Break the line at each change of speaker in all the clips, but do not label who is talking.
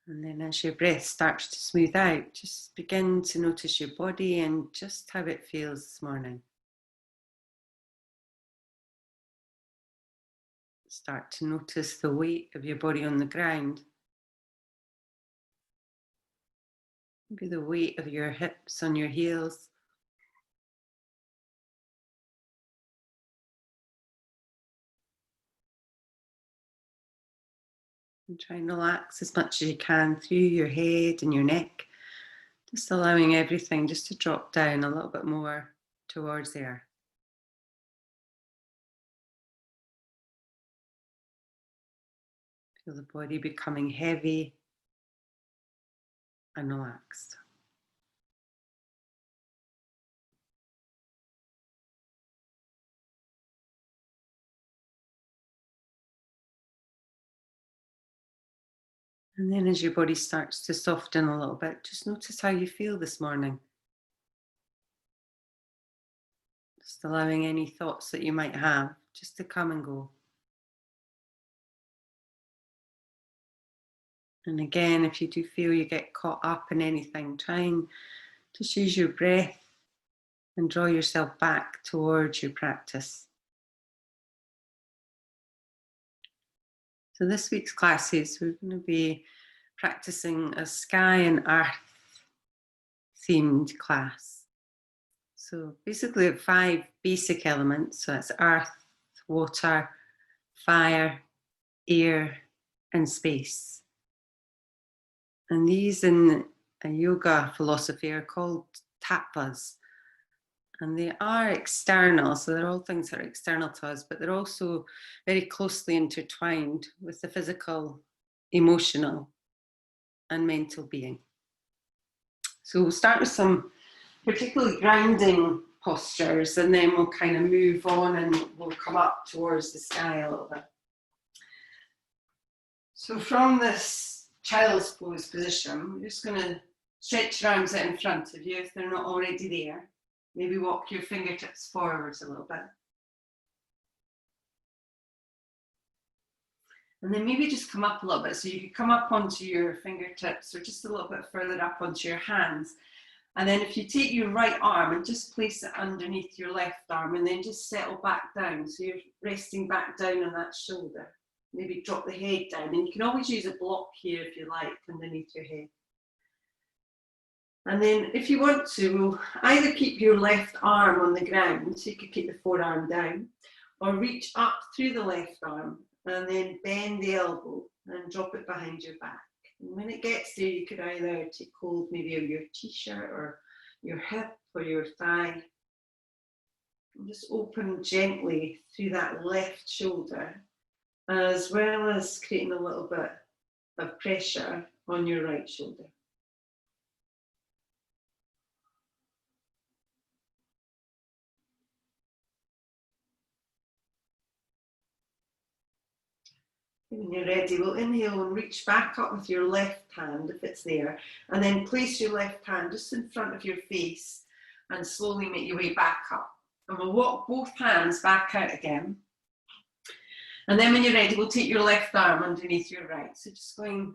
And then as your breath starts to smooth out, just begin to notice your body and just how it feels this morning. Start to notice the weight of your body on the ground. Maybe the weight of your hips on your heels. And try and relax as much as you can through your head and your neck. Just allowing everything just to drop down a little bit more towards the earth. Feel the body becoming heavy and relaxed. And then as your body starts to soften a little bit, just notice how you feel this morning. Just allowing any thoughts that you might have just to come and go. And again, if you do feel you get caught up in anything, try and just use your breath and draw yourself back towards your practice. So this week's classes, we're going to be practicing a sky and earth themed class. So basically 5 basic elements. So that's earth, water, fire, air, and space. And these in a yoga philosophy are called tattvas. And they are external, so they're all things that are external to us, but they're also very closely intertwined with the physical, emotional, and mental being. So we'll start with some particularly grounding postures, and then we'll kind of move on and we'll come up towards the sky a little bit. So from this child's pose position, we're just going to stretch your arms out in front of you if they're not already there. Maybe walk your fingertips forwards a little bit. And then maybe just come up a little bit. So you could come up onto your fingertips or just a little bit further up onto your hands. And then if you take your right arm and just place it underneath your left arm and then just settle back down. So you're resting back down on that shoulder. Maybe drop the head down. And you can always use a block here if you like underneath your head. And then if you want to, we'll either keep your left arm on the ground, so you could keep the forearm down, or reach up through the left arm and then bend the elbow and drop it behind your back. And when it gets there, you could either take hold maybe of your t-shirt or your hip or your thigh. And just open gently through that left shoulder, as well as creating a little bit of pressure on your right shoulder. When you're ready, we'll inhale and reach back up with your left hand, if it's there, and then place your left hand just in front of your face and slowly make your way back up. And we'll walk both hands back out again. And then when you're ready, we'll take your left arm underneath your right. So just going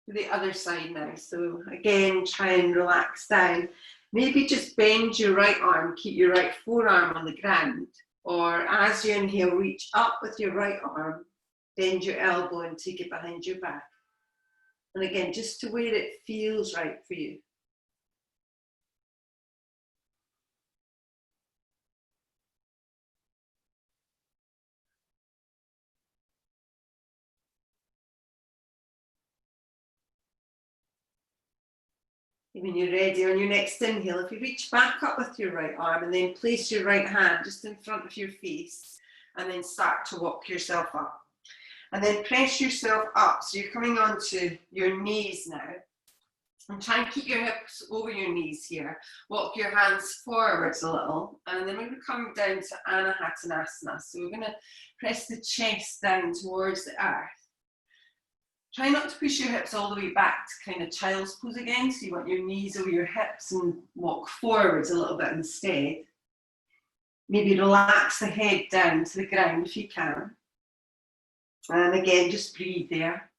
to the other side now. So again, try and relax down. Maybe just bend your right arm, keep your right forearm on the ground, or as you inhale, reach up with your right arm, bend your elbow and take it behind your back. And again, just to where it feels right for you. When you're ready, on your next inhale, if you reach back up with your right arm and then place your right hand just in front of your face and then start to walk yourself up. And then press yourself up. So you're coming onto your knees now. And try and keep your hips over your knees here. Walk your hands forwards a little. And then we're going to come down to Anahatanasana. So we're going to press the chest down towards the earth. Try not to push your hips all the way back to kind of child's pose again. So you want your knees over your hips and walk forwards a little bit instead. Maybe relax the head down to the ground if you can. And again, just breathe there.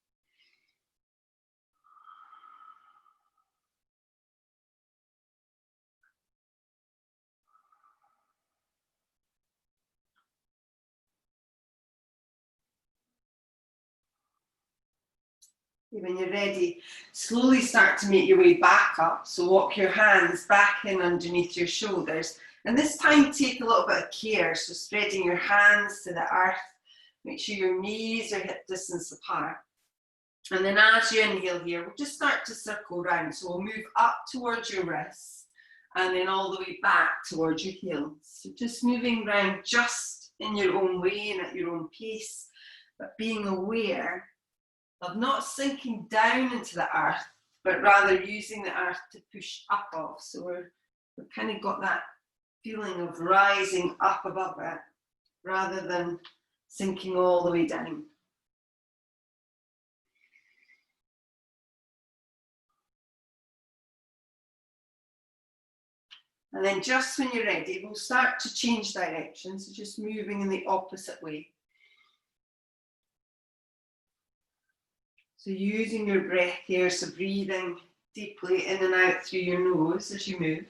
When you're ready, slowly start to make your way back up. So walk your hands back in underneath your shoulders. And this time take a little bit of care. So spreading your hands to the earth. Make sure your knees are hip distance apart. And then as you inhale here, we'll just start to circle around. So we'll move up towards your wrists and then all the way back towards your heels. So just moving around just in your own way and at your own pace, but being aware of not sinking down into the earth, but rather using the earth to push up off. So we've kind of got that feeling of rising up above it, rather than sinking all the way down. And then just when you're ready, we'll start to change direction, so just moving in the opposite way. So using your breath here, so breathing deeply in and out through your nose as you move.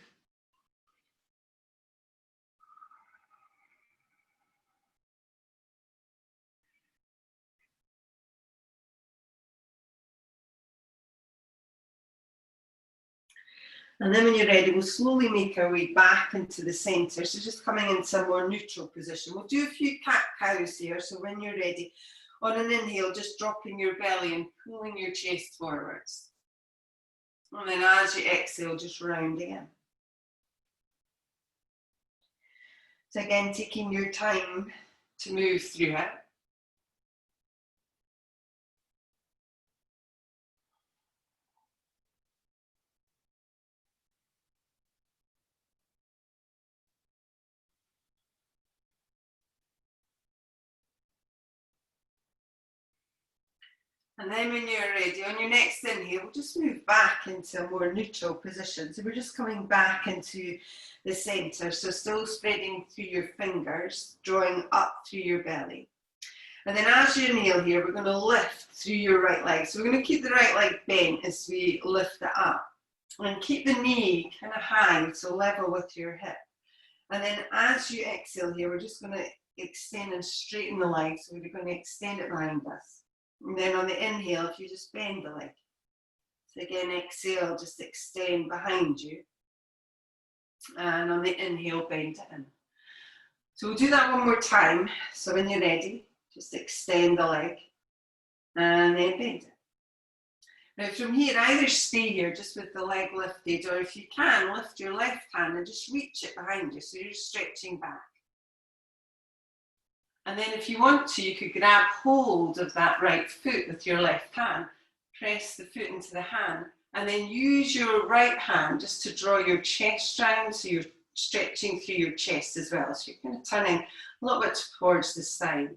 And then when you're ready, we'll slowly make our way back into the centre. So just coming into a more neutral position. We'll do a few cat-cows here. So when you're ready, on an inhale, just dropping your belly and pulling your chest forwards. And then as you exhale, just rounding in. So again, taking your time to move through it. And then when you're ready, on your next inhale, we'll just move back into a more neutral position. So we're just coming back into the centre. So still spreading through your fingers, drawing up through your belly. And then as you inhale here, we're going to lift through your right leg. So we're going to keep the right leg bent as we lift it up. And keep the knee kind of high, so level with your hip. And then as you exhale here, we're just going to extend and straighten the leg. So we're going to extend it behind us. And then on the inhale, if you just bend the leg. So again, exhale, just extend behind you. And on the inhale, bend it in. So we'll do that one more time. So when you're ready, just extend the leg and then bend it. Now from here, either stay here just with the leg lifted, or if you can, lift your left hand and just reach it behind you. So you're stretching back. And then if you want to, you could grab hold of that right foot with your left hand, press the foot into the hand, and then use your right hand just to draw your chest round, so you're stretching through your chest as well. So you're kind of turning a little bit towards the side.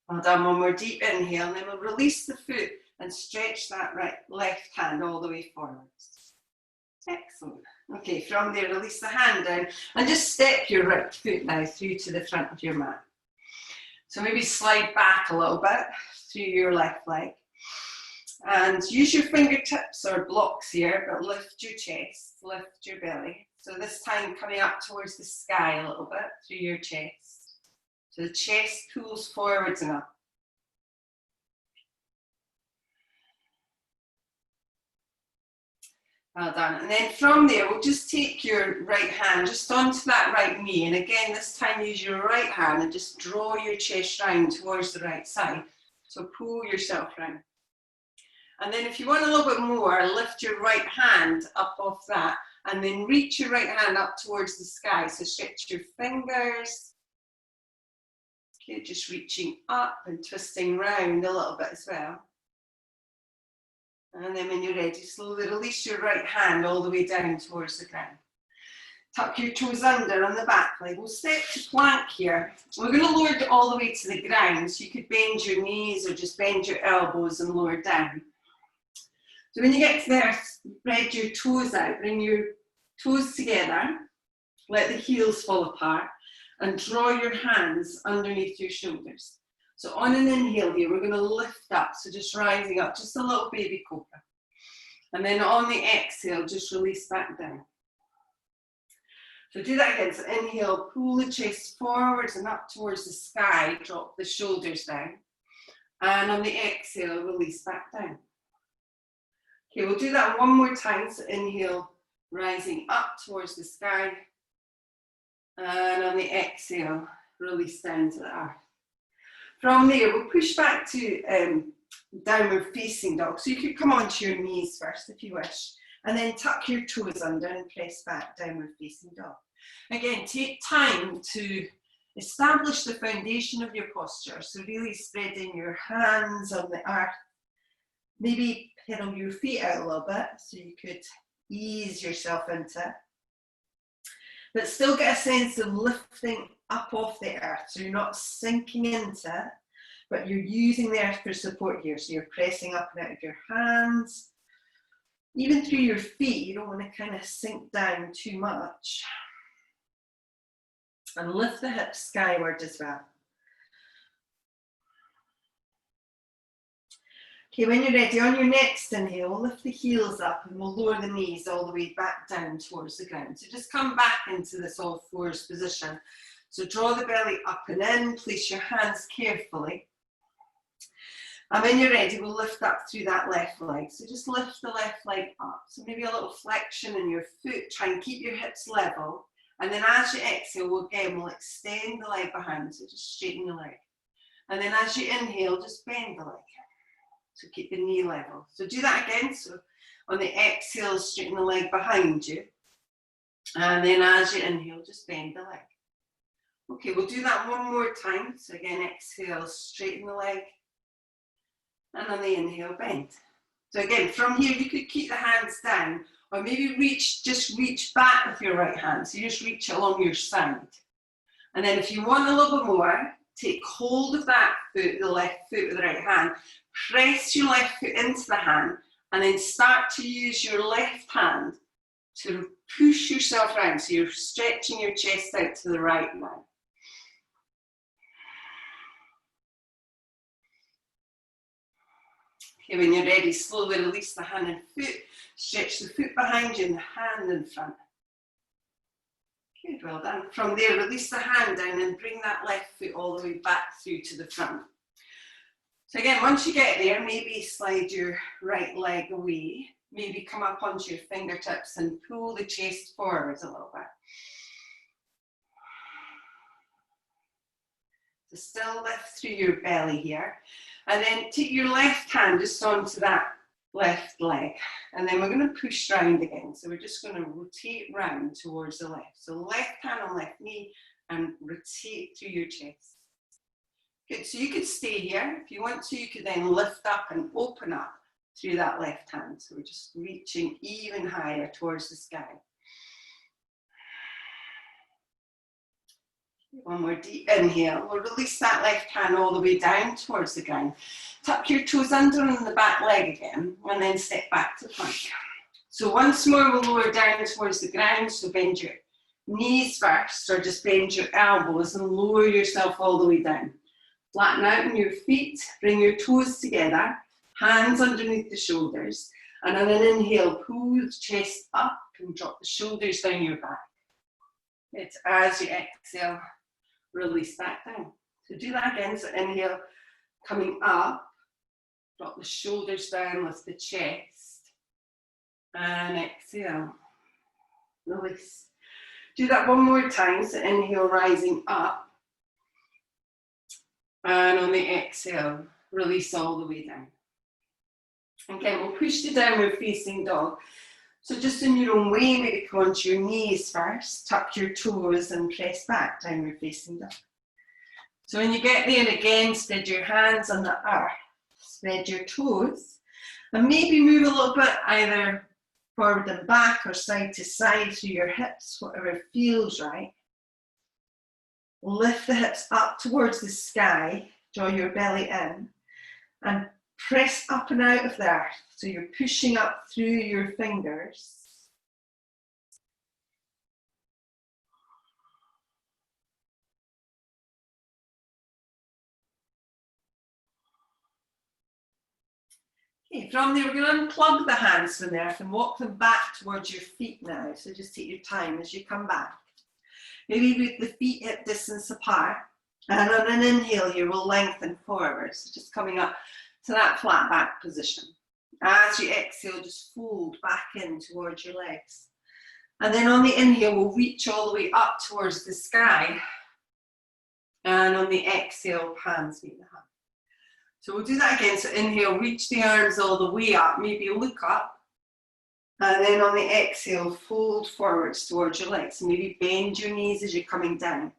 Well done, one more deep inhale, and then we'll release the foot and stretch that left hand all the way forwards. Excellent. Okay, from there, release the hand down and just step your right foot now through to the front of your mat. So maybe slide back a little bit through your left leg. And use your fingertips or blocks here, but lift your chest, lift your belly. So this time coming up towards the sky a little bit through your chest. So the chest pulls forwards and up. Well done. And then from there, we'll just take your right hand just onto that right knee. And again, this time use your right hand and just draw your chest round towards the right side. So pull yourself round. And then if you want a little bit more, lift your right hand up off that and then reach your right hand up towards the sky. So stretch your fingers. Okay, just reaching up and twisting round a little bit as well. And then when you're ready, slowly release your right hand all the way down towards the ground. Tuck your toes under on the back leg. We'll step to plank here. We're going to lower it all the way to the ground. So you could bend your knees or just bend your elbows and lower down. So when you get to there, spread your toes out. Bring your toes together. Let the heels fall apart. And draw your hands underneath your shoulders. So on an inhale here, we're going to lift up. So just rising up, just a little baby cobra. And then on the exhale, just release back down. So do that again. So inhale, pull the chest forwards and up towards the sky. Drop the shoulders down. And on the exhale, release back down. Okay, we'll do that one more time. So inhale, rising up towards the sky. And on the exhale, release down to the earth. From there, we'll push back to downward facing dog. So you could come onto your knees first if you wish, and then tuck your toes under and press back, downward facing dog. Again, take time to establish the foundation of your posture. So really spreading your hands on the earth. Maybe pedal your feet out a little bit so you could ease yourself into it. But still get a sense of lifting up off the earth. So you're not sinking into it, but you're using the earth for support here. So you're pressing up and out of your hands. Even through your feet, you don't want to kind of sink down too much. And lift the hips skyward as well. Okay, when you're ready, on your next inhale, lift the heels up and we'll lower the knees all the way back down towards the ground. So just come back into this all fours position. So draw the belly up and in, place your hands carefully. And when you're ready, we'll lift up through that left leg. So just lift the left leg up. So maybe a little flexion in your foot. Try and keep your hips level. And then as you exhale, we'll extend the leg behind. So just straighten the leg. And then as you inhale, just bend the leg. So keep the knee level. So do that again. So on the exhale, straighten the leg behind you. And then as you inhale, just bend the leg. Okay, we'll do that one more time. So again, exhale, straighten the leg. And on the inhale, bend. So again, from here, you could keep the hands down, or maybe just reach back with your right hand. So you just reach along your side. And then if you want a little bit more, take hold of that foot, the left foot with the right hand. Press your left foot into the hand, and then start to use your left hand to push yourself around. So you're stretching your chest out to the right now. Okay, when you're ready, slowly release the hand and foot. Stretch the foot behind you and the hand in front. Good, well done. From there, release the hand down and bring that left foot all the way back through to the front. So again, once you get there, maybe slide your right leg away. Maybe come up onto your fingertips and pull the chest forwards a little bit. So still lift through your belly here. And then take your left hand just onto that left leg. And then we're going to push round again. So we're just going to rotate round towards the left. So left hand on left knee and rotate through your chest. Good, so you could stay here. If you want to, you could then lift up and open up through that left hand. So we're just reaching even higher towards the sky. One more deep inhale. We'll release that left hand all the way down towards the ground. Tuck your toes under on the back leg again, and then step back to plank. So once more, we'll lower down towards the ground. So bend your knees first, or just bend your elbows and lower yourself all the way down. Flatten out on your feet, bring your toes together, hands underneath the shoulders, and on an inhale, pull the chest up and drop the shoulders down your back. It's as you exhale, release back down. So do that again. So inhale, coming up, drop the shoulders down, lift the chest, and exhale, release. Do that one more time. So inhale, rising up. And on the exhale, release all the way down. Okay, we'll push to downward facing dog. So just in your own way, maybe come onto your knees first, tuck your toes and press back, downward facing dog. So when you get there again, spread your hands on the earth, spread your toes, and maybe move a little bit either forward and back or side to side through your hips, whatever feels right. Lift the hips up towards the sky, draw your belly in, and press up and out of the earth. So you're pushing up through your fingers. Okay, from there, we're going to unplug the hands from the earth and walk them back towards your feet now. So just take your time as you come back. Maybe with the feet hip distance apart. And on an inhale here, we'll lengthen forward. So just coming up to that flat back position. As you exhale, just fold back in towards your legs. And then on the inhale, we'll reach all the way up towards the sky. And on the exhale, palms meet the heart. So we'll do that again. So inhale, reach the arms all the way up, maybe look up. And then on the exhale, fold forwards towards your legs. Maybe bend your knees as you're coming down.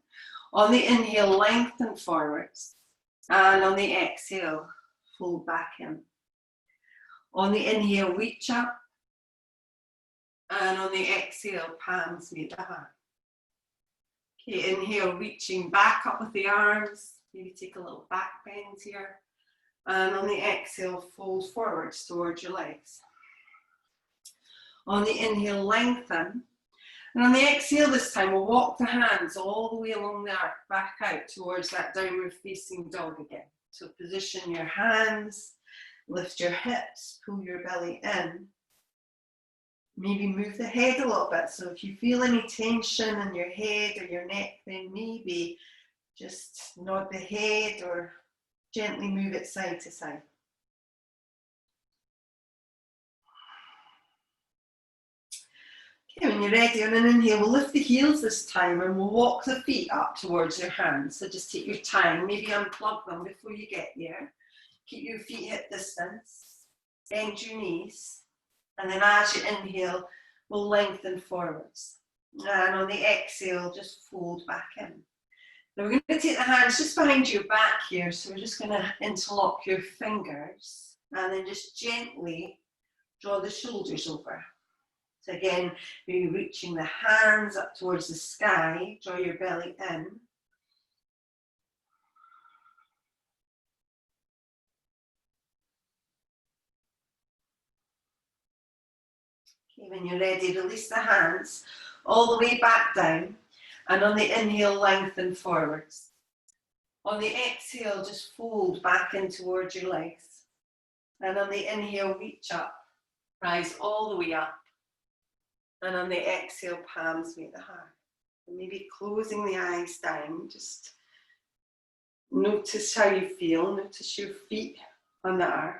On the inhale, lengthen forwards. And on the exhale, fold back in. On the inhale, reach up. And on the exhale, palms meet the heart. Okay, inhale, reaching back up with the arms. Maybe take a little back bend here. And on the exhale, fold forwards towards your legs. On the inhale, lengthen. And on the exhale this time, we'll walk the hands all the way along the arc, back out towards that downward facing dog again. So position your hands, lift your hips, pull your belly in. Maybe move the head a little bit. So if you feel any tension in your head or your neck, then maybe just nod the head or gently move it side to side. Okay, when you're ready, on an inhale, we'll lift the heels this time and we'll walk the feet up towards your hands. So just take your time, maybe unplug them before you get there. Keep your feet hip distance, bend your knees, and then as you inhale, we'll lengthen forwards. And on the exhale, just fold back in. Now we're going to take the hands just behind your back here, so we're just going to interlock your fingers and then just gently draw the shoulders over. So again, maybe reaching the hands up towards the sky, draw your belly in. Okay, when you're ready, release the hands all the way back down. And on the inhale, lengthen forwards. On the exhale, just fold back in towards your legs. And on the inhale, reach up, rise all the way up. And on the exhale, palms meet the heart. And maybe closing the eyes down, just notice how you feel, notice your feet on the earth.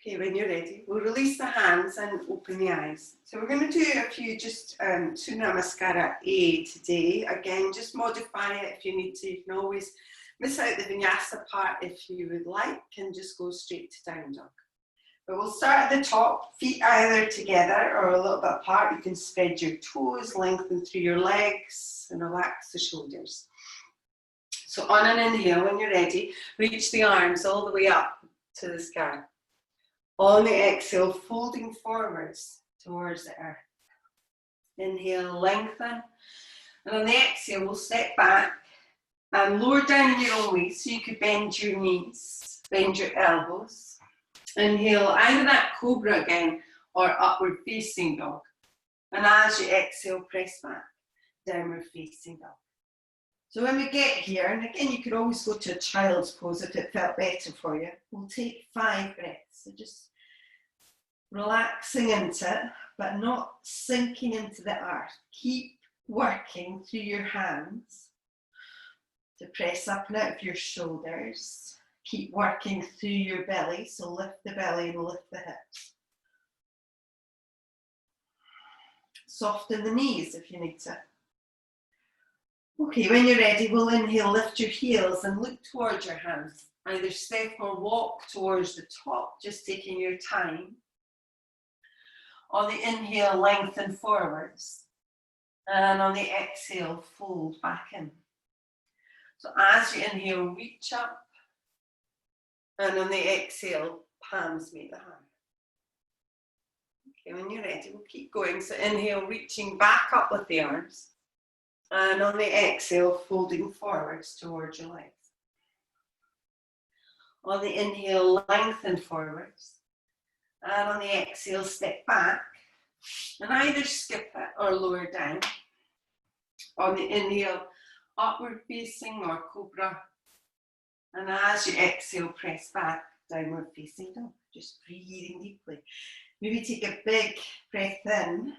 Okay, when you're ready, we'll release the hands and open the eyes. So we're going to do a few just Surya Namaskara A today. Again, just modify it if you need to. You can always miss out the vinyasa part if you would like and just go straight to down dog. But we'll start at the top, feet either together or a little bit apart. You can spread your toes, lengthen through your legs and relax the shoulders. So on an inhale, when you're ready, reach the arms all the way up to the sky. On the exhale, folding forwards towards the earth. Inhale, lengthen. And on the exhale, we'll step back and lower down in your own way. So you could bend your knees, bend your elbows. Inhale, either that cobra again or upward facing dog. And as you exhale, press back, downward facing dog. So when we get here, and again, you could always go to a child's pose if it felt better for you. We'll take 5 breaths. So just relaxing into it, but not sinking into the earth. Keep working through your hands to press up and out of your shoulders. Keep working through your belly. So lift the belly and lift the hips. Soften the knees if you need to. Okay, when you're ready, we'll inhale, lift your heels and look towards your hands. Either step or walk towards the top, just taking your time. On the inhale, lengthen forwards. And on the exhale, fold back in. So as you inhale, reach up. And on the exhale, palms meet the heart. Okay, when you're ready, we'll keep going. So inhale, reaching back up with the arms. And on the exhale, folding forwards towards your legs. On the inhale, lengthen forwards. And on the exhale, step back. And either skip it or lower down. On the inhale, upward facing or cobra. And as you exhale, press back, downward facing dog. Just breathing deeply. Maybe take a big breath in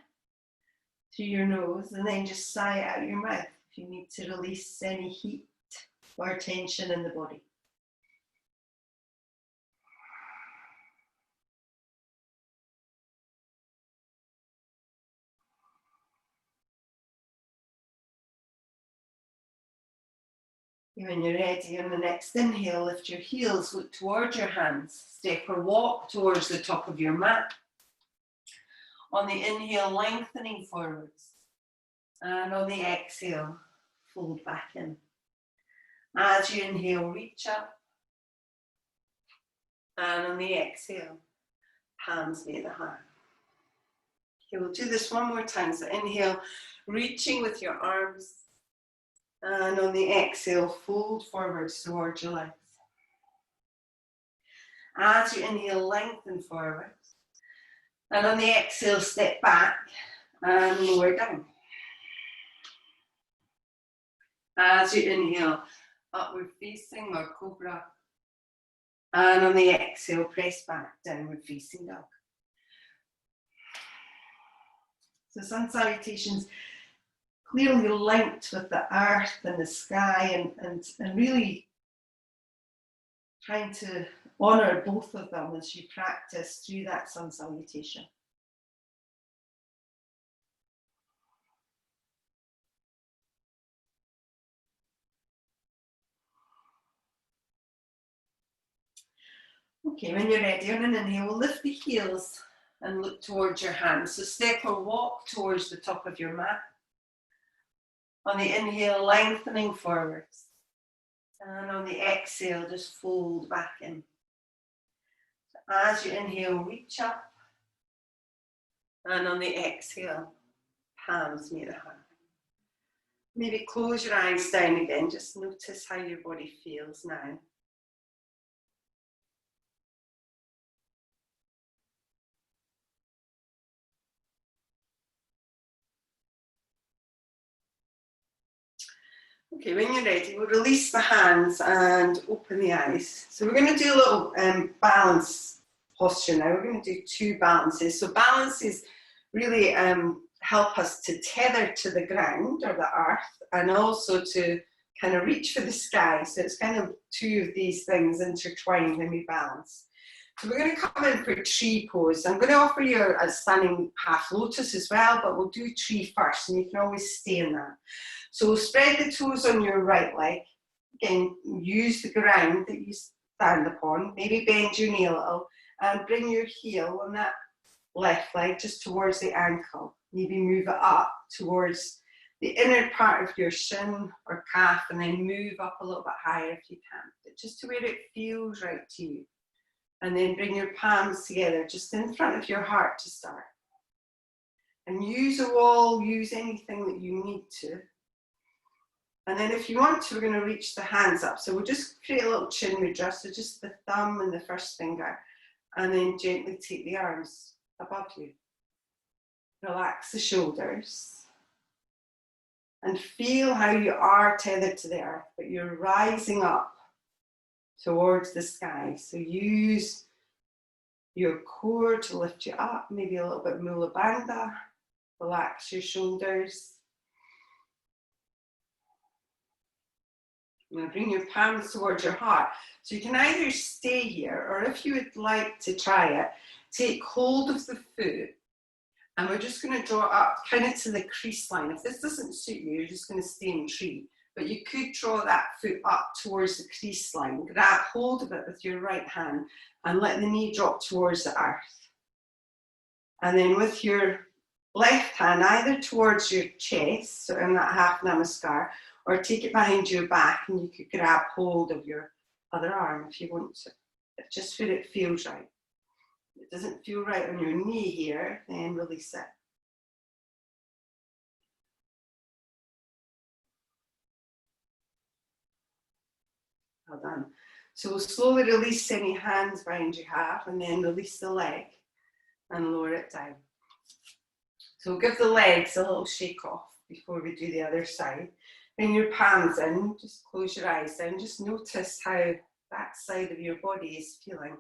through your nose and then just sigh out your mouth if you need to release any heat or tension in the body. When you're ready, on the next inhale, lift your heels, look towards your hands, step or walk towards the top of your mat. On the inhale, lengthening forwards. And on the exhale, fold back in. As you inhale, reach up. And on the exhale, palms near the heart. Okay, we'll do this one more time. So inhale, reaching with your arms. And on the exhale, fold forwards towards your legs. As you inhale, lengthen forwards. And on the exhale, step back and lower down. As you inhale, upward facing or cobra. And on the exhale, press back, downward facing dog. So sun salutations clearly linked with the earth and the sky and really trying to honour both of them as you practice through that sun salutation. Okay, when you're ready, on an inhale, we'll lift the heels and look towards your hands. So step or walk towards the top of your mat. On the inhale, lengthening forwards. And on the exhale, just fold back in. So as you inhale, reach up. And on the exhale, palms near the heart. Maybe close your eyes down again. Just notice how your body feels now. Okay, when you're ready, we'll release the hands and open the eyes. So we're going to do a little balance posture now. We're going to do 2 balances. So balances really help us to tether to the ground or the earth and also to kind of reach for the sky. So it's kind of 2 of these things intertwined when we balance. So we're going to come in for tree pose. I'm going to offer you a standing half lotus as well, but we'll do tree first and you can always stay in that. So we'll spread the toes on your right leg. Again, use the ground that you stand upon. Maybe bend your knee a little and bring your heel on that left leg just towards the ankle. Maybe move it up towards the inner part of your shin or calf and then move up a little bit higher if you can. But just to where it feels right to you. And then bring your palms together just in front of your heart to start. And use a wall, use anything that you need to. And then if you want to, we're going to reach the hands up. So we'll just create a little chin mudra, so just the thumb and the first finger. And then gently take the arms above you. Relax the shoulders. And feel how you are tethered to the earth, but you're rising up towards the sky. So use your core to lift you up, maybe a little bit Mula Bandha. Relax your shoulders. Now bring your palms towards your heart. So you can either stay here, or if you would like to try it, take hold of the foot. And we're just going to draw up kind of to the crease line. If this doesn't suit you, you're just going to stay in tree. But you could draw that foot up towards the crease line. Grab hold of it with your right hand and let the knee drop towards the earth. And then with your left hand, either towards your chest, so in that half namaskar, or take it behind your back and you could grab hold of your other arm if you want to. But just where it feels right. If it doesn't feel right on your knee here, then release it. Well done. So we'll slowly release any hands behind you have and then release the leg and lower it down. So we'll give the legs a little shake off before we do the other side. Bring your palms in, just close your eyes down, just notice how that side of your body is feeling.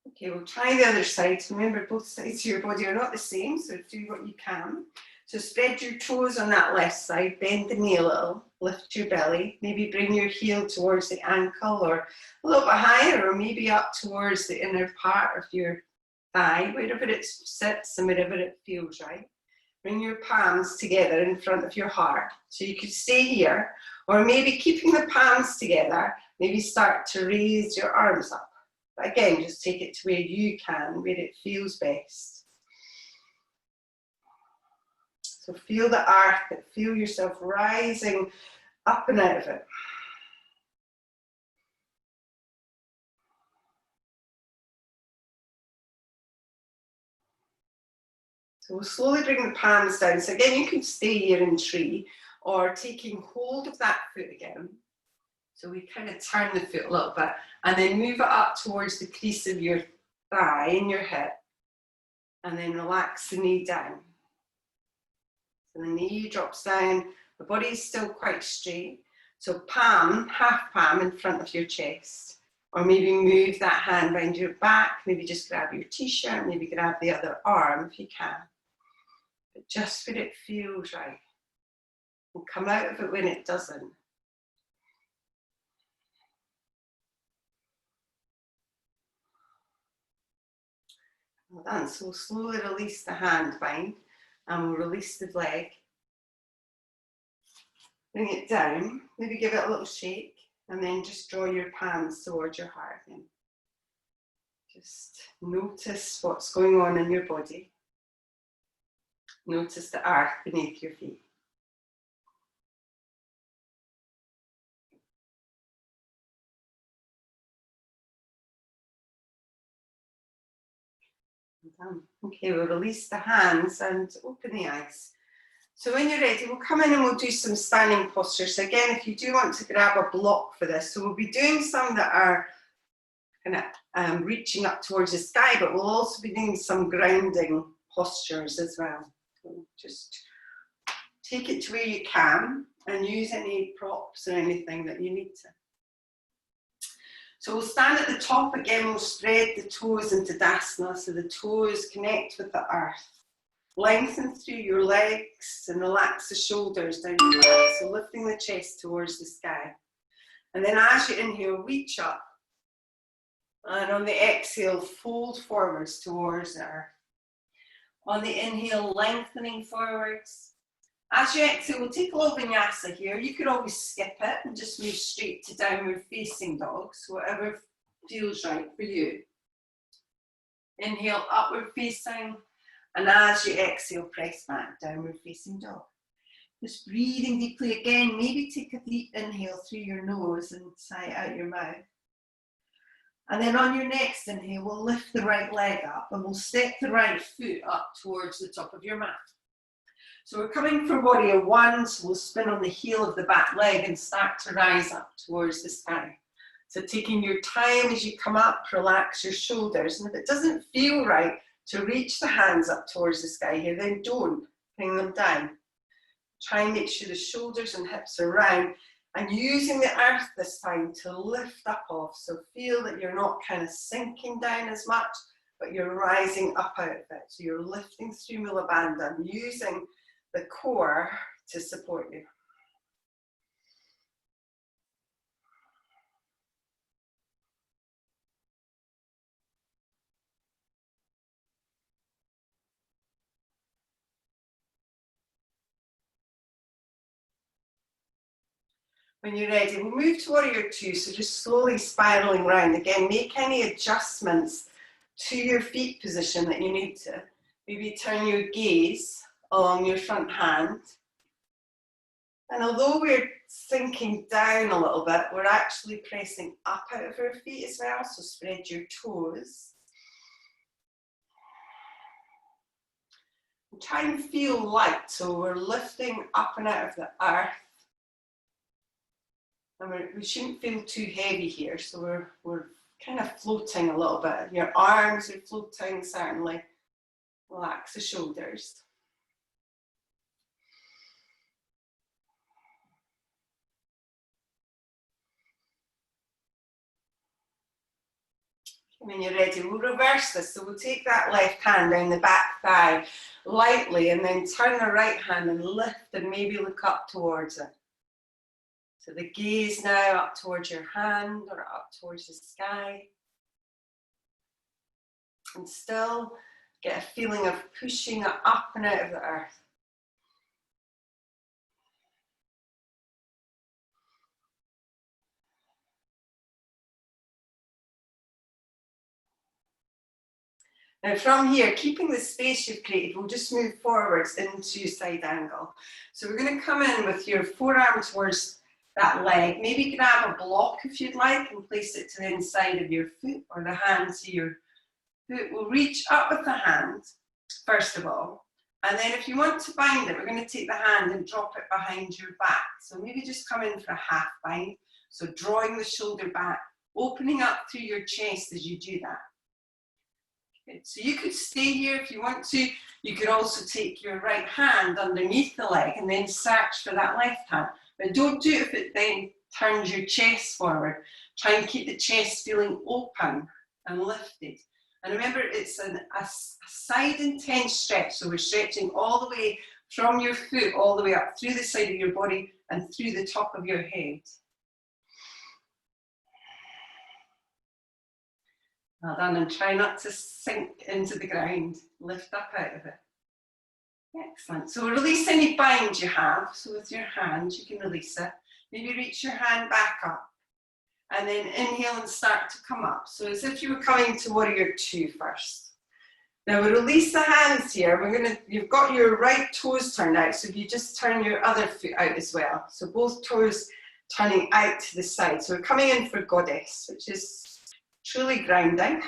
Okay, we'll try the other side. Remember, both sides of your body are not the same, so do what you can. So spread your toes on that left side, bend the knee a little, lift your belly, maybe bring your heel towards the ankle or a little bit higher, or maybe up towards the inner part of your thigh, wherever it sits and wherever it feels right. Bring your palms together in front of your heart. So you could stay here, or maybe keeping the palms together, maybe start to raise your arms up. But again, just take it to where you can, where it feels best. So feel the earth, feel yourself rising up and out of it. So we'll slowly bring the palms down. So again, you can stay here in tree, or taking hold of that foot again. So we kind of turn the foot a little bit and then move it up towards the crease of your thigh and your hip, and then relax the knee down. So the knee drops down, the body is still quite straight. So palm, half palm in front of your chest, or maybe move that hand behind your back, maybe just grab your t-shirt, maybe grab the other arm if you can. But just when it feels right, and come out of it when it doesn't. Well done. So we'll slowly release the hand bind and we'll release the leg. Bring it down, maybe give it a little shake, and then just draw your palms towards your heart again. Just notice what's going on in your body. Notice the earth beneath your feet. Okay, we'll release the hands and open the eyes. So when you're ready, we'll come in and we'll do some standing postures. So again, if you do want to grab a block for this, so we'll be doing some that are kind of reaching up towards the sky, but we'll also be doing some grounding postures as well. So just take it to where you can and use any props or anything that you need to. So we'll stand at the top again, we'll spread the toes into Tadasana, so the toes connect with the earth. Lengthen through your legs and relax the shoulders down your back, so lifting the chest towards the sky. And then as you inhale, reach up. And on the exhale, fold forwards towards the earth. On the inhale, lengthening forwards. As you exhale, we'll take a little vinyasa here. You could always skip it and just move straight to downward facing dog, so whatever feels right for you. Inhale, upward facing. And as you exhale, press back, downward facing dog. Just breathing deeply again. Maybe take a deep inhale through your nose and sigh out your mouth. And then on your next inhale, we'll lift the right leg up and we'll step the right foot up towards the top of your mat. So we're coming for warrior one, so we'll spin on the heel of the back leg and start to rise up towards the sky. So taking your time as you come up, relax your shoulders. And if it doesn't feel right to reach the hands up towards the sky here, then don't bring them down. Try and make sure the shoulders and hips are round, and using the earth this time to lift up off. So feel that you're not kind of sinking down as much, but you're rising up out of it. So you're lifting through Mula Bandha, using the core to support you. When you're ready, we'll move to warrior two, so just slowly spiraling round. Again, make any adjustments to your feet position that you need to. Maybe turn your gaze along your front hand. And although we're sinking down a little bit, we're actually pressing up out of our feet as well, so spread your toes. And try and feel light, so we're lifting up and out of the earth. And we shouldn't feel too heavy here, so we're kind of floating a little bit. Your arms are floating, certainly. Relax the shoulders. When you're ready, we'll reverse this. So we'll take that left hand down the back thigh lightly and then turn the right hand and lift and maybe look up towards it. So the gaze now up towards your hand or up towards the sky. And still get a feeling of pushing it up and out of the earth. Now from here, keeping the space you've created, we'll just move forwards into side angle. So we're going to come in with your forearm towards that leg. Maybe grab a block if you'd like and place it to the inside of your foot or the hand to your foot. We'll reach up with the hand, first of all. And then if you want to bind it, we're going to take the hand and drop it behind your back. So maybe just come in for a half bind. So drawing the shoulder back, opening up through your chest as you do that. So you could stay here if you want to. You could also take your right hand underneath the leg and then search for that left hand. But don't do it if it then turns your chest forward. Try and keep the chest feeling open and lifted. And remember, it's a side intense stretch. So we're stretching all the way from your foot all the way up through the side of your body and through the top of your head. Well done, and try not to sink into the ground. Lift up out of it. Excellent. So release any bind you have. So with your hand, you can release it. Maybe reach your hand back up. And then inhale and start to come up. So as if you were coming to warrior two first. Now we release the hands here. You've got your right toes turned out. So if you just turn your other foot out as well. So both toes turning out to the side. So we're coming in for goddess, which is truly grounding.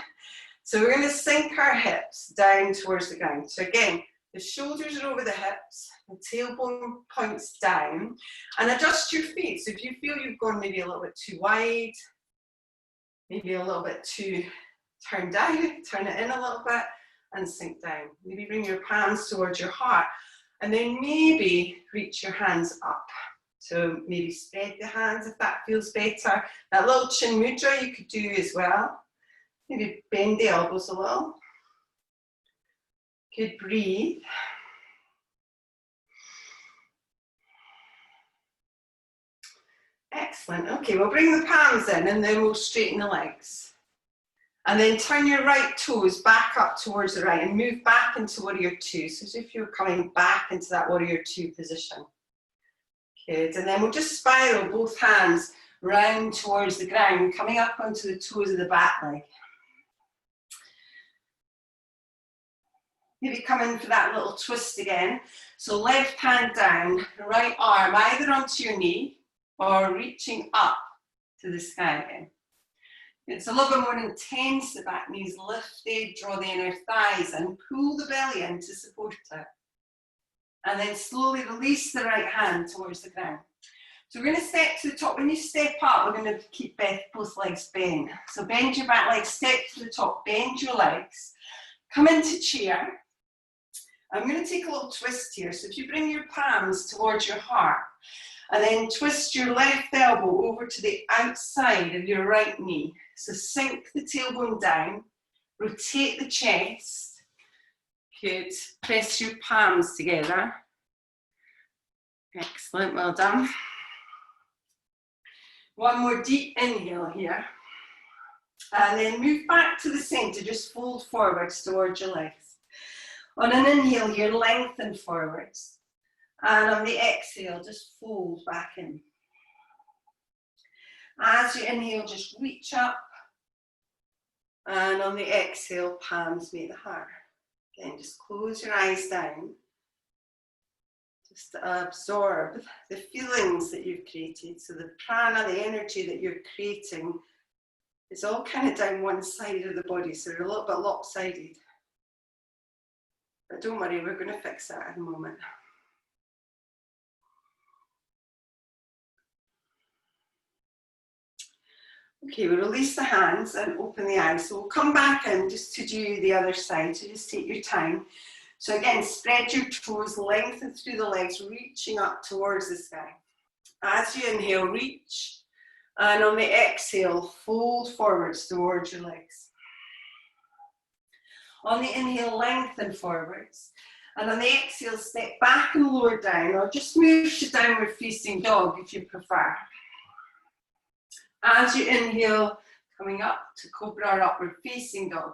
So we're going to sink our hips down towards the ground. So again, the shoulders are over the hips, the tailbone points down, and adjust your feet. So if you feel you've gone maybe a little bit too wide, maybe a little bit too turned down, turn it in a little bit and sink down. Maybe bring your palms towards your heart and then maybe reach your hands up. So maybe spread the hands if that feels better. That little chin mudra you could do as well. Maybe bend the elbows a little. Good, breathe. Excellent. Okay, we'll bring the palms in and then we'll straighten the legs. And then turn your right toes back up towards the right and move back into warrior two. So as if you're coming back into that warrior two position. Good, and then we'll just spiral both hands round towards the ground, coming up onto the toes of the back leg. Maybe come in for that little twist again. So left hand down, right arm either onto your knee or reaching up to the sky again. It's a little bit more intense, the back knees lifted, draw the inner thighs and pull the belly in to support it. And then slowly release the right hand towards the ground. So we're going to step to the top. When you step up, we're going to keep both legs bent. So bend your back leg, step to the top, bend your legs. Come into chair. I'm going to take a little twist here. So if you bring your palms towards your heart, and then twist your left elbow over to the outside of your right knee. So sink the tailbone down, rotate the chest. Good. Press your palms together. Excellent, well done. One more deep inhale here. And then move back to the center, just fold forwards towards your legs. On an inhale here, lengthen forwards. And on the exhale, just fold back in. As you inhale, just reach up. And on the exhale, palms meet the heart. Again, just close your eyes down. Just absorb the feelings that you've created. So the prana, the energy that you're creating, is all kind of down one side of the body. So you're a little bit lopsided. But don't worry, we're going to fix that in a moment. Okay, we'll release the hands and open the eyes. So we'll come back in just to do the other side, so just take your time. So again, spread your toes, lengthen through the legs, reaching up towards the sky. As you inhale, reach, and on the exhale, fold forwards towards your legs. On the inhale, lengthen forwards, and on the exhale, step back and lower down, or just move to downward facing dog if you prefer. As you inhale, coming up to cobra or upward facing dog.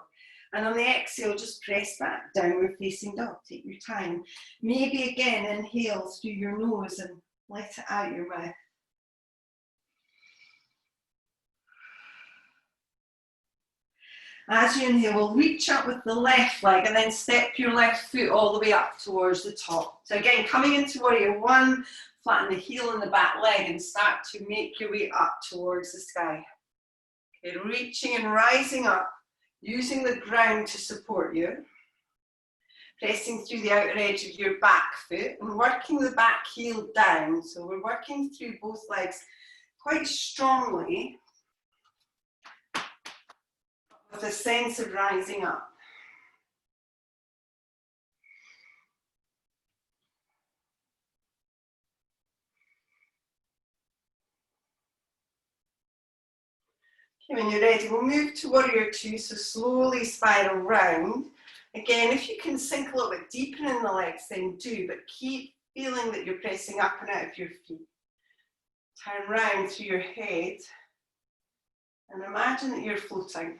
And on the exhale, just press back, downward facing dog. Take your time. Maybe again, inhale through your nose and let it out your mouth. As you inhale, we'll reach up with the left leg and then step your left foot all the way up towards the top. So again, coming into warrior one, flatten the heel and the back leg and start to make your way up towards the sky. Okay, reaching and rising up, using the ground to support you. Pressing through the outer edge of your back foot and working the back heel down. So we're working through both legs quite strongly with a sense of rising up. Okay, when you're ready, we'll move to warrior two, so slowly spiral round. Again, if you can sink a little bit deeper in the legs, then do, but keep feeling that you're pressing up and out of your feet. Turn round through your head and imagine that you're floating.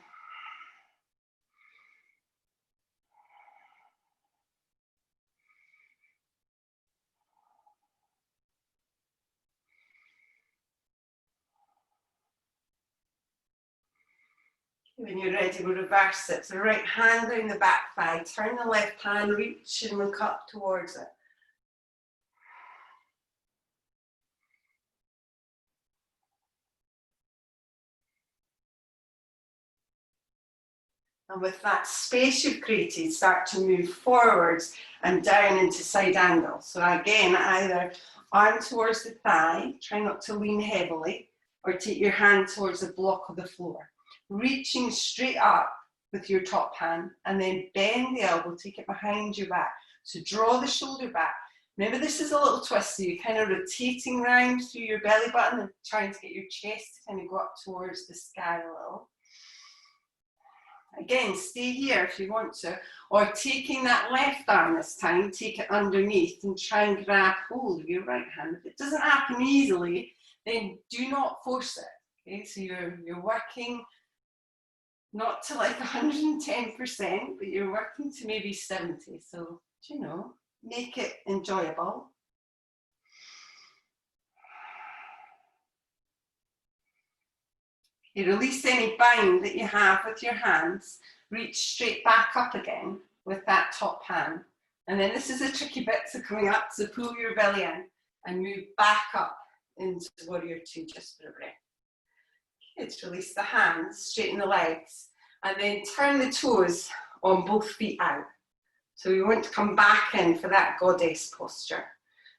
When you're ready, we'll reverse it. So right hand down the back thigh, turn the left hand, reach and look up towards it. And with that space you've created, start to move forwards and down into side angle. So again, either arm towards the thigh, try not to lean heavily, or take your hand towards the block of the floor. Reaching straight up with your top hand and then bend the elbow, take it behind your back. So draw the shoulder back. Remember, this is a little twist, so you're kind of rotating round through your belly button and trying to get your chest to kind of go up towards the sky a little. Again, stay here if you want to, or taking that left arm this time, take it underneath and try and grab hold of your right hand. If it doesn't happen easily, then do not force it. Okay, so you're working not to like 110%, but you're working to maybe 70. So, you know, make it enjoyable. You release any bind that you have with your hands, reach straight back up again with that top hand. And then this is a tricky bit, so coming up, so pull your belly in and move back up into warrior two just for a breath. Good, release the hands, straighten the legs, and then turn the toes on both feet out. So we want to come back in for that goddess posture.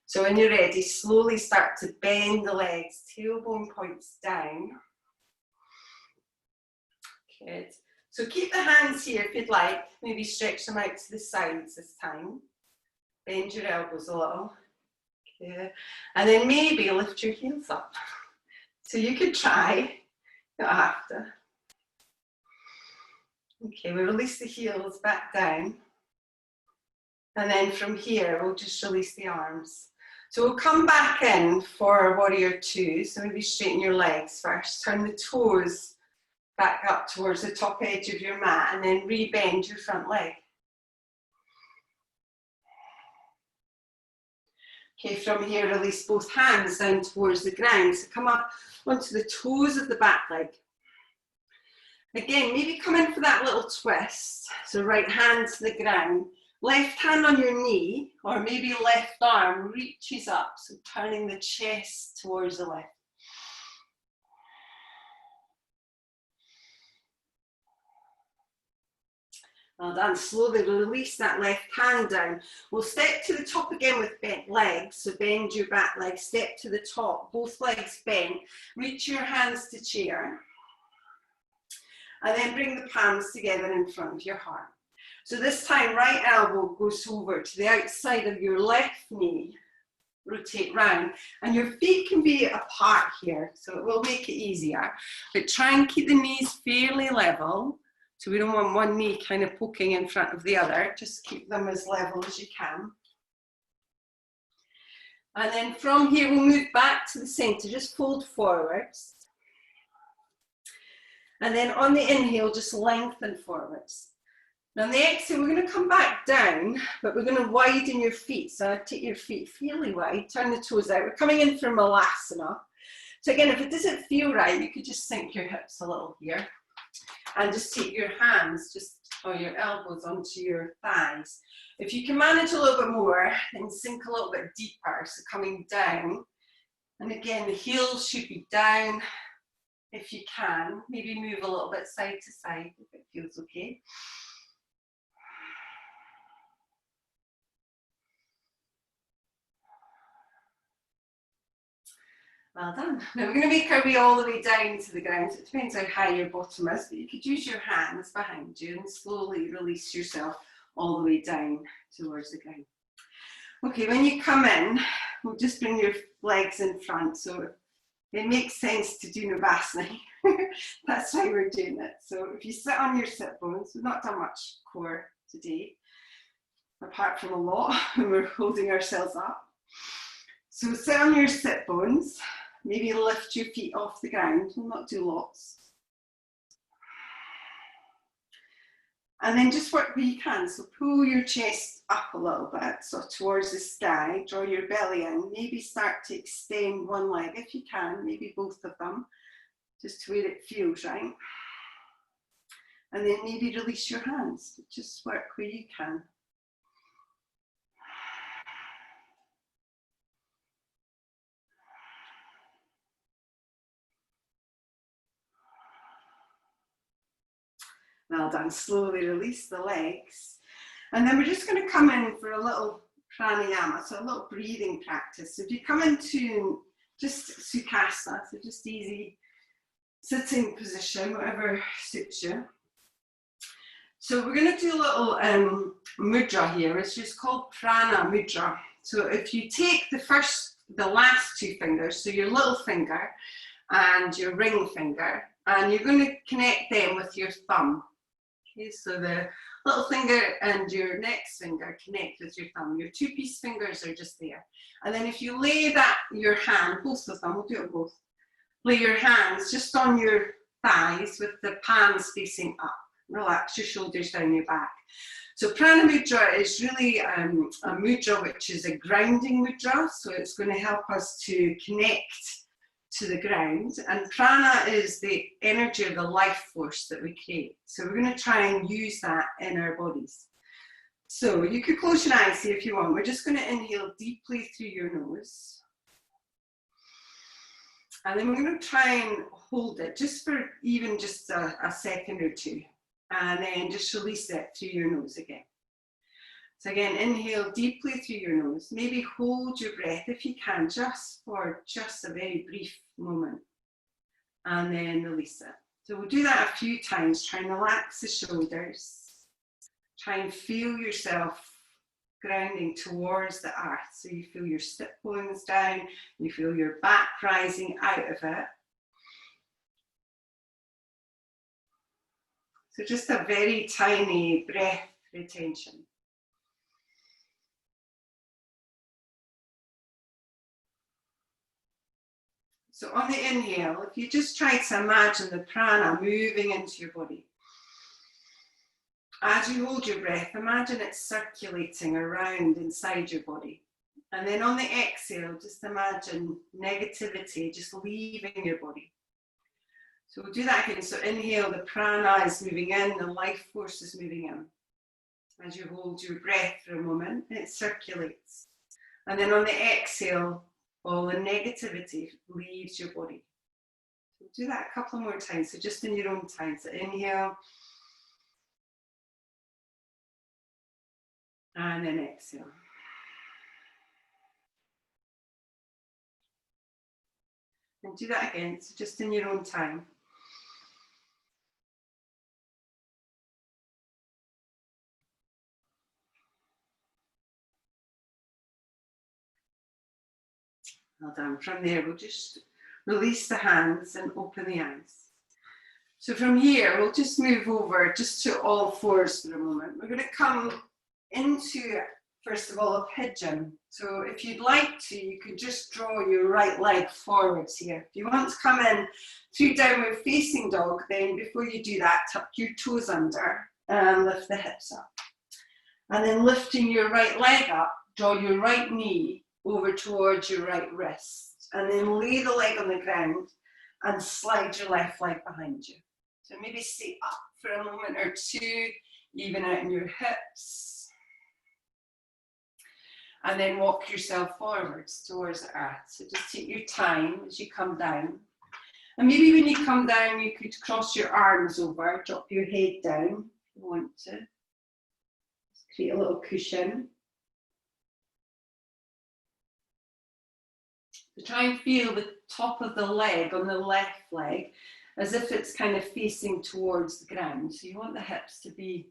So when you're ready, slowly start to bend the legs, tailbone points down. Good. So keep the hands here if you'd like, maybe stretch them out to the sides this time. Bend your elbows a little. Okay. And then maybe lift your heels up. So you could try. You don't have to. Okay, we'll release the heels back down. And then from here, we'll just release the arms. So we'll come back in for warrior two. So maybe straighten your legs first. Turn the toes back up towards the top edge of your mat and then re-bend your front leg. Okay, from here, release both hands down towards the ground. So come up onto the toes of the back leg. Again, maybe come in for that little twist. So right hand to the ground, left hand on your knee, or maybe left arm reaches up. So turning the chest towards the left. Well done. Slowly release that left hand down. We'll step to the top again with bent legs. So bend your back leg, step to the top, both legs bent. Reach your hands to chair. And then bring the palms together in front of your heart. So this time, right elbow goes over to the outside of your left knee. Rotate round, and your feet can be apart here, so it will make it easier. But try and keep the knees fairly level. So we don't want one knee kind of poking in front of the other. Just keep them as level as you can. And then from here, we'll move back to the center. Just fold forwards. And then on the inhale, just lengthen forwards. Now on the exhale, we're going to come back down, but we're going to widen your feet. So take your feet fairly wide, turn the toes out. We're coming in for Malasana. So again, if it doesn't feel right, you could just sink your hips a little here. And just take your hands, or your elbows onto your thighs. If you can manage a little bit more, then sink a little bit deeper, so coming down. And again, the heels should be down if you can. Maybe move a little bit side to side if it feels okay. Well done. Now we're going to make our way all the way down to the ground. So it depends how high your bottom is, but you could use your hands behind you and slowly release yourself all the way down towards the ground. Okay, when you come in, we'll just bring your legs in front. So it makes sense to do Navasana. That's why we're doing it. So if you sit on your sit bones, we've not done much core today, apart from a lot when we're holding ourselves up. So sit on your sit bones. Maybe lift your feet off the ground. We'll not do lots. And then just work where you can. So pull your chest up a little bit, so towards the sky. Draw your belly in. Maybe start to extend one leg if you can. Maybe both of them, just to where it feels right. And then maybe release your hands. Just work where you can. Well done. Slowly release the legs. And then we're just going to come in for a little pranayama, so a little breathing practice. So if you come into just Sukhasana, so just easy sitting position, whatever suits you. So we're going to do a little mudra here. It's just called prana mudra. So if you take the last two fingers, so your little finger and your ring finger, and you're going to connect them with your thumb. Okay, so the little finger and your next finger connect with your thumb. Your two piece fingers are just there. And then if you lay your hand, both of them, we'll do it both. Lay your hands just on your thighs with the palms facing up. Relax your shoulders down your back. So Prana Mudra is really a mudra which is a grounding mudra. So it's going to help us to connect to the ground, and prana is the energy of the life force that we create. So we're going to try and use that in our bodies. So you could close your eyes here if you want. We're just going to inhale deeply through your nose, and then we're going to try and hold it just for even just a second or two, and then just release it through your nose again. So again, inhale deeply through your nose. Maybe hold your breath if you can, just for a very brief moment. And then release it. So we'll do that a few times. Try and relax the shoulders. Try and feel yourself grounding towards the earth. So you feel your sit bones down. You feel your back rising out of it. So just a very tiny breath retention. So on the inhale, if you just try to imagine the prana moving into your body. As you hold your breath, imagine it circulating around inside your body. And then on the exhale, just imagine negativity just leaving your body. So we'll do that again. So inhale, the prana is moving in, the life force is moving in. As you hold your breath for a moment, it circulates. And then on the exhale, all the negativity leaves your body. So do that a couple more times, so just in your own time. So inhale, and then exhale. And do that again, so just in your own time. Well done. From there, we'll just release the hands and open the eyes. So from here, we'll just move over just to all fours for a moment. We're going to come into, first of all, a pigeon. So if you'd like to, you could just draw your right leg forwards here. If you want to come in through downward facing dog, then before you do that, tuck your toes under and lift the hips up. And then lifting your right leg up, draw your right knee over towards your right wrist. And then lay the leg on the ground and slide your left leg behind you. So maybe stay up for a moment or two, even out in your hips. And then walk yourself forwards towards the earth. So just take your time as you come down. And maybe when you come down, you could cross your arms over, drop your head down if you want to. Just create a little cushion. So try and feel the top of the leg on the left leg as if it's kind of facing towards the ground. So you want the hips to be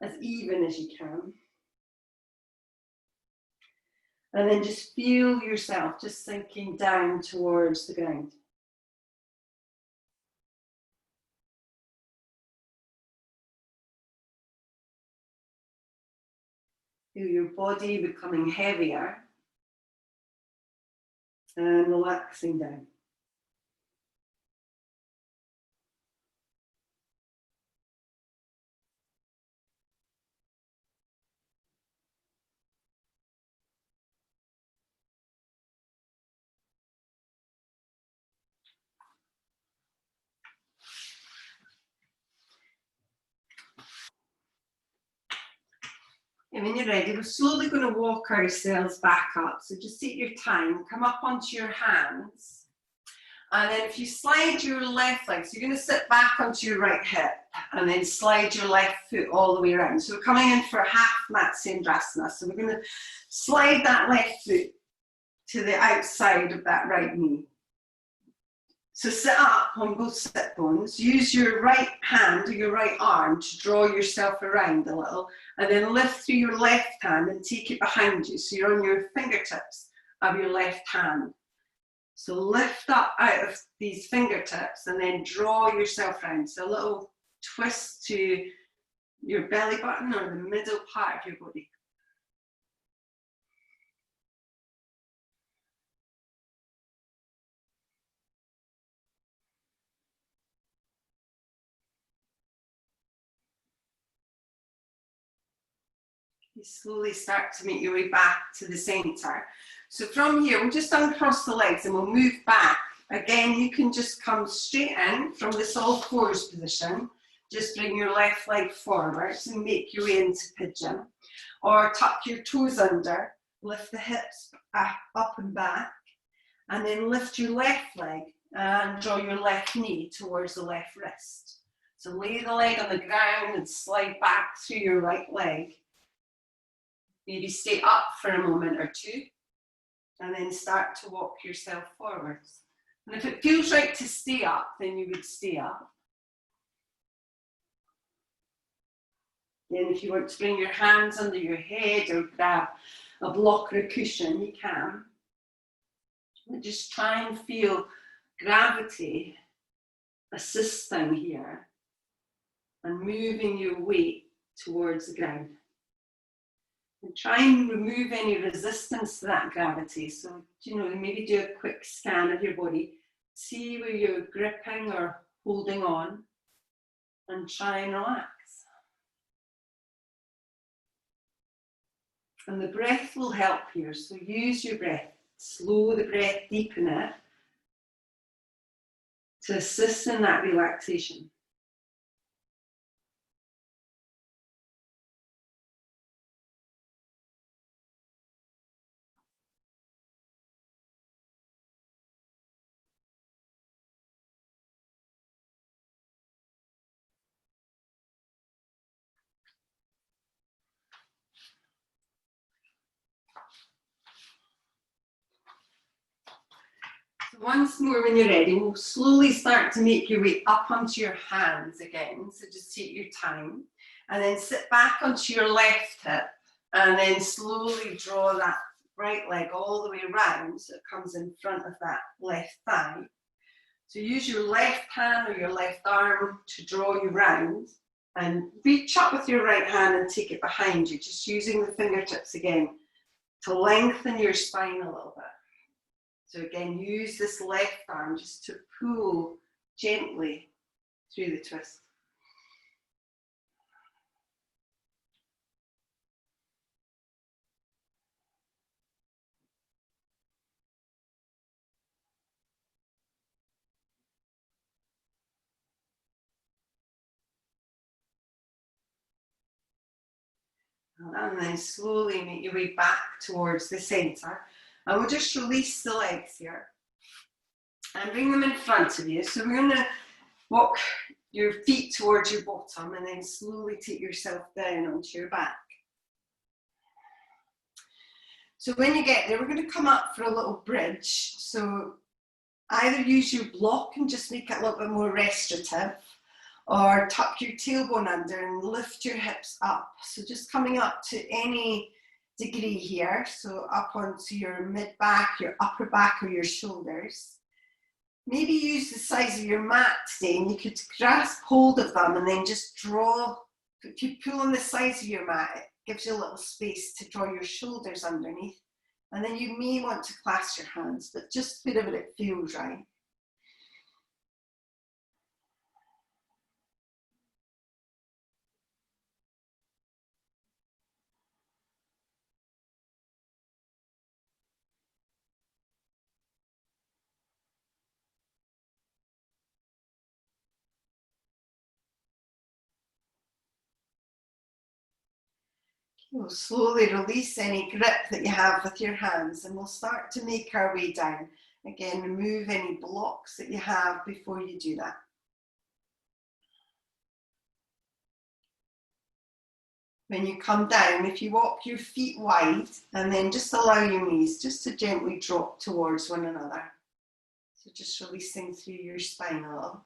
as even as you can. And then just feel yourself just sinking down towards the ground. Feel your body becoming heavier and relaxing down. And when you're ready, we're slowly going to walk ourselves back up. So just take your time, come up onto your hands. And then if you slide your left leg, so you're going to sit back onto your right hip and then slide your left foot all the way around. So we're coming in for half Matsyendrasana. So we're going to slide that left foot to the outside of that right knee. So sit up on both sit bones, use your right hand or your right arm to draw yourself around a little, and then lift through your left hand and take it behind you. So you're on your fingertips of your left hand. So lift up out of these fingertips and then draw yourself around. So a little twist to your belly button or the middle part of your body. You slowly start to make your way back to the center. So from here, we'll just uncross the legs and we'll move back. Again, you can just come straight in from this all fours position. Just bring your left leg forwards and make your way into pigeon. Or tuck your toes under, lift the hips up and back, and then lift your left leg and draw your left knee towards the left wrist. So lay the leg on the ground and slide back through your right leg. Maybe stay up for a moment or two, and then start to walk yourself forwards. And if it feels right to stay up, then you would stay up. Then if you want to bring your hands under your head or grab a block or a cushion, you can. And just try and feel gravity assisting here and moving your weight towards the ground. And try and remove any resistance to that gravity. So, maybe do a quick scan of your body. See where you're gripping or holding on, and try and relax. And the breath will help here. So use your breath. Slow the breath, deepen it to assist in that relaxation. Once more, when you're ready, we'll slowly start to make your way up onto your hands again. So just take your time and then sit back onto your left hip and then slowly draw that right leg all the way around so it comes in front of that left thigh. So use your left hand or your left arm to draw you round and reach up with your right hand and take it behind you, just using the fingertips again to lengthen your spine a little bit. So again, use this left arm just to pull gently through the twist. And then slowly make your way back towards the centre. And we'll just release the legs here and bring them in front of you. So we're going to walk your feet towards your bottom and then slowly take yourself down onto your back. So when you get there, we're going to come up for a little bridge. So either use your block and just make it a little bit more restorative, or tuck your tailbone under and lift your hips up. So just coming up to any degree here, so up onto your mid-back, your upper back, or your shoulders. Maybe use the size of your mat today, and you could grasp hold of them and then just draw. If you pull on the size of your mat, it gives you a little space to draw your shoulders underneath. And then you may want to clasp your hands, but just wherever it feels right. We'll slowly release any grip that you have with your hands, and we'll start to make our way down. Again, remove any blocks that you have before you do that. When you come down, if you walk your feet wide and then just allow your knees just to gently drop towards one another. So just releasing through your spine a little.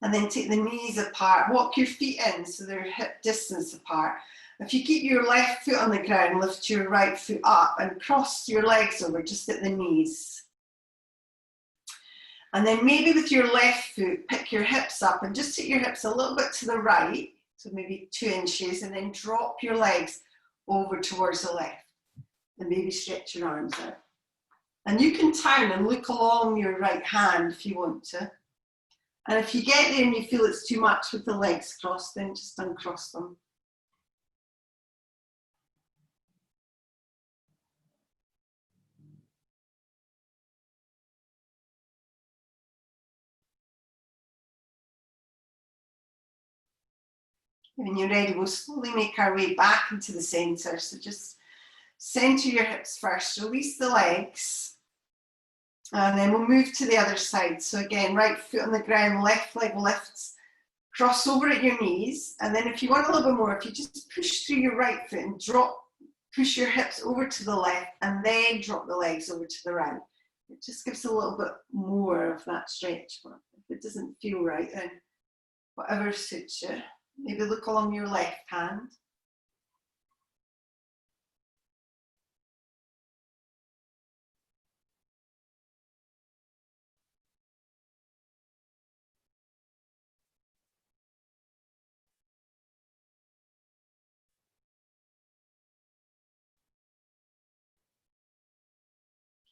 And then take the knees apart, walk your feet in so they're hip distance apart. If you keep your left foot on the ground, lift your right foot up and cross your legs over just at the knees. And then maybe with your left foot, pick your hips up and just take your hips a little bit to the right, so maybe 2 inches, and then drop your legs over towards the left. And maybe stretch your arms out. And you can turn and look along your right hand if you want to. And if you get there and you feel it's too much with the legs crossed, then just uncross them. When you're ready, we'll slowly make our way back into the centre. So just centre your hips first, release the legs. And then we'll move to the other side. So again, right foot on the ground, left leg lifts, cross over at your knees. And then if you want a little bit more, if you just push through your right foot and push your hips over to the left and then drop the legs over to the right. It just gives a little bit more of that stretch. But if it doesn't feel right, then whatever suits you. Maybe look along your left hand.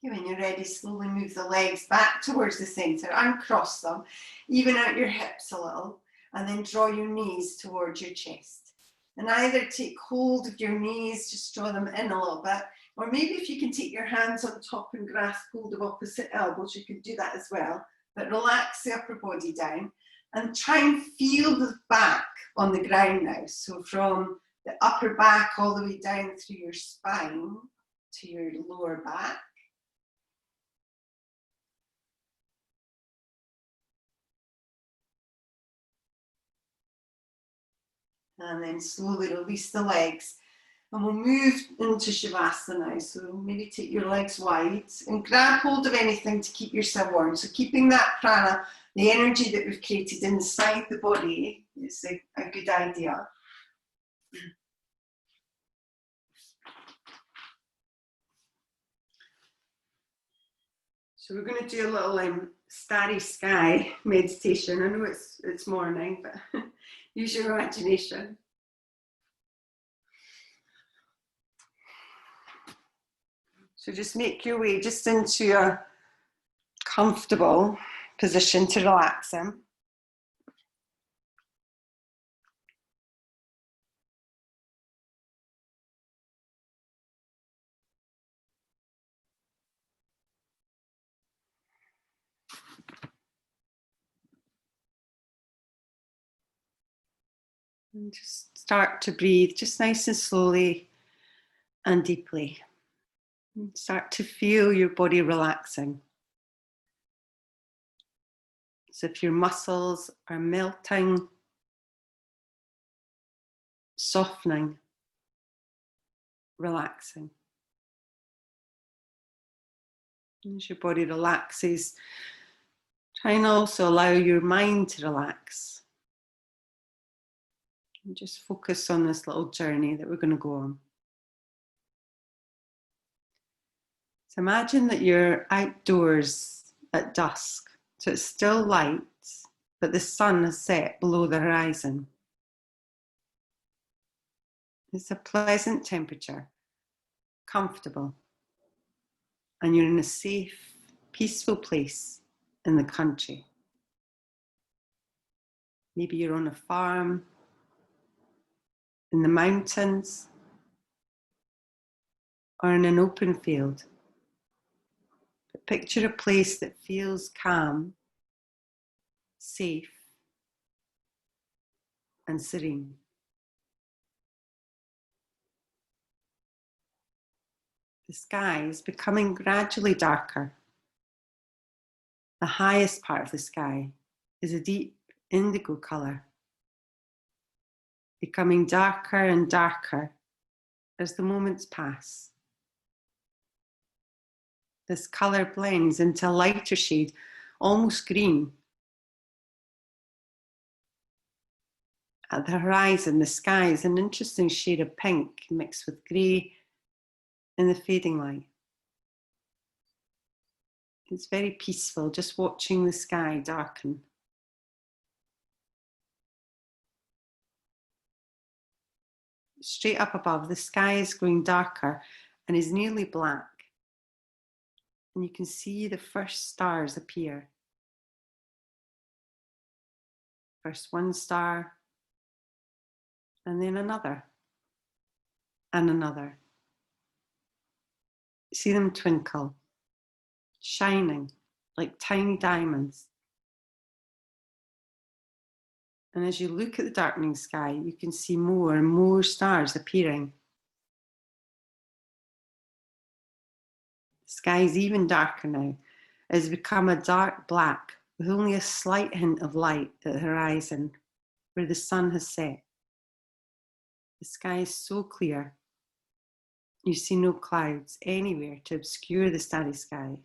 When you're ready, slowly move the legs back towards the centre, uncross them, even out your hips a little, and then draw your knees towards your chest. And either take hold of your knees, just draw them in a little bit, or maybe if you can take your hands on top and grasp hold of opposite elbows, you could do that as well. But relax the upper body down and try and feel the back on the ground now. So from the upper back all the way down through your spine to your lower back. And then slowly release the legs. And we'll move into Shavasana now. So maybe take your legs wide and grab hold of anything to keep yourself warm. So keeping that prana, the energy that we've created inside the body, is a good idea. So we're going to do a little starry sky meditation. I know it's morning, but use your imagination. So just make your way just into a comfortable position to relax in. And just start to breathe just nice and slowly and deeply. And start to feel your body relaxing. As if your muscles are melting, softening, relaxing. As your body relaxes, try and also allow your mind to relax. And just focus on this little journey that we're going to go on. So imagine that you're outdoors at dusk. So it's still light, but the sun has set below the horizon. It's a pleasant temperature, comfortable, and you're in a safe, peaceful place in the country. Maybe you're on a farm, in the mountains, or in an open field. But picture a place that feels calm, safe, and serene. The sky is becoming gradually darker. The highest part of the sky is a deep indigo colour, becoming darker and darker as the moments pass. This colour blends into a lighter shade, almost green. At the horizon, the sky is an interesting shade of pink mixed with grey in the fading light. It's very peaceful, just watching the sky darken. Straight up above, the sky is going darker and is nearly black. And you can see the first stars appear. First one star, and then another, and another. See them twinkle, shining like tiny diamonds. And as you look at the darkening sky, you can see more and more stars appearing. The sky is even darker now. It has become a dark black with only a slight hint of light at the horizon where the sun has set. The sky is so clear. You see no clouds anywhere to obscure the starry sky.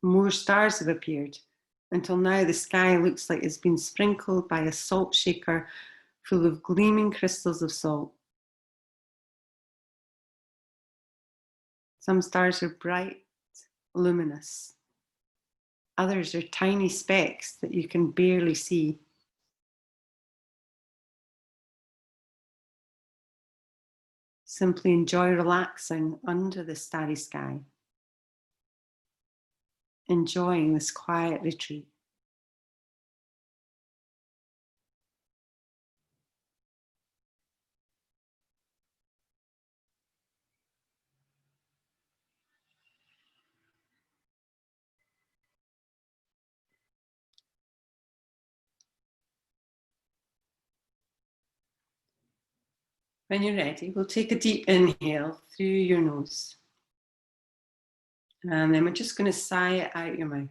More stars have appeared, until now the sky looks like it's been sprinkled by a salt shaker full of gleaming crystals of salt. Some stars are bright, luminous. Others are tiny specks that you can barely see. Simply enjoy relaxing under the starry sky, enjoying this quiet retreat. When you're ready, we'll take a deep inhale through your nose. And then we're just going to sigh it out your mouth.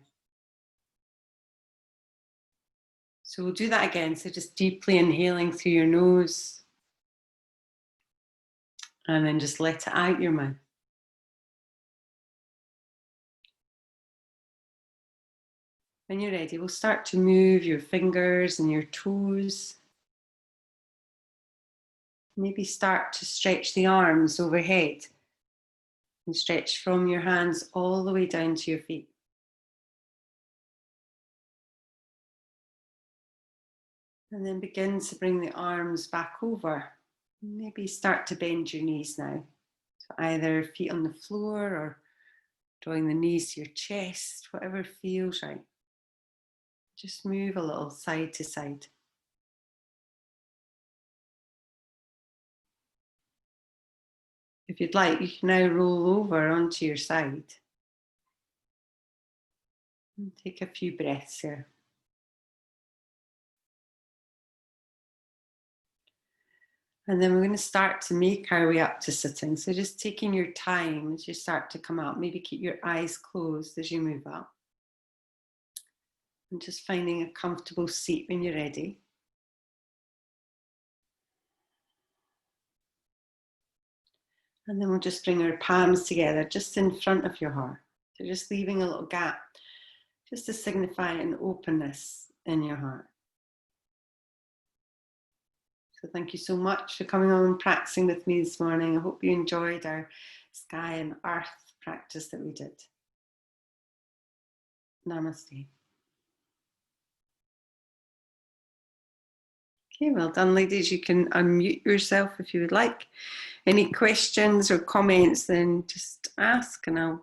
So we'll do that again. So just deeply inhaling through your nose And then just let it out your mouth. When you're ready, we'll start to move your fingers and your toes. Maybe start to stretch the arms overhead and stretch from your hands all the way down to your feet. And then begin to bring the arms back over. Maybe start to bend your knees now. So either feet on the floor or drawing the knees to your chest, whatever feels right. Just move a little side to side. If you'd like, you can now roll over onto your side. And take a few breaths here. And then we're going to start to make our way up to sitting. So just taking your time as you start to come up. Maybe keep your eyes closed as you move up. And just finding a comfortable seat when you're ready. And then we'll just bring our palms together just in front of your heart. So just leaving a little gap just to signify an openness in your heart. So thank you so much for coming on and practicing with me this morning. I hope you enjoyed our sky and earth practice that we did. Namaste. Okay, well done, ladies. You can unmute yourself if you would like. Any questions or comments, then just ask and I'll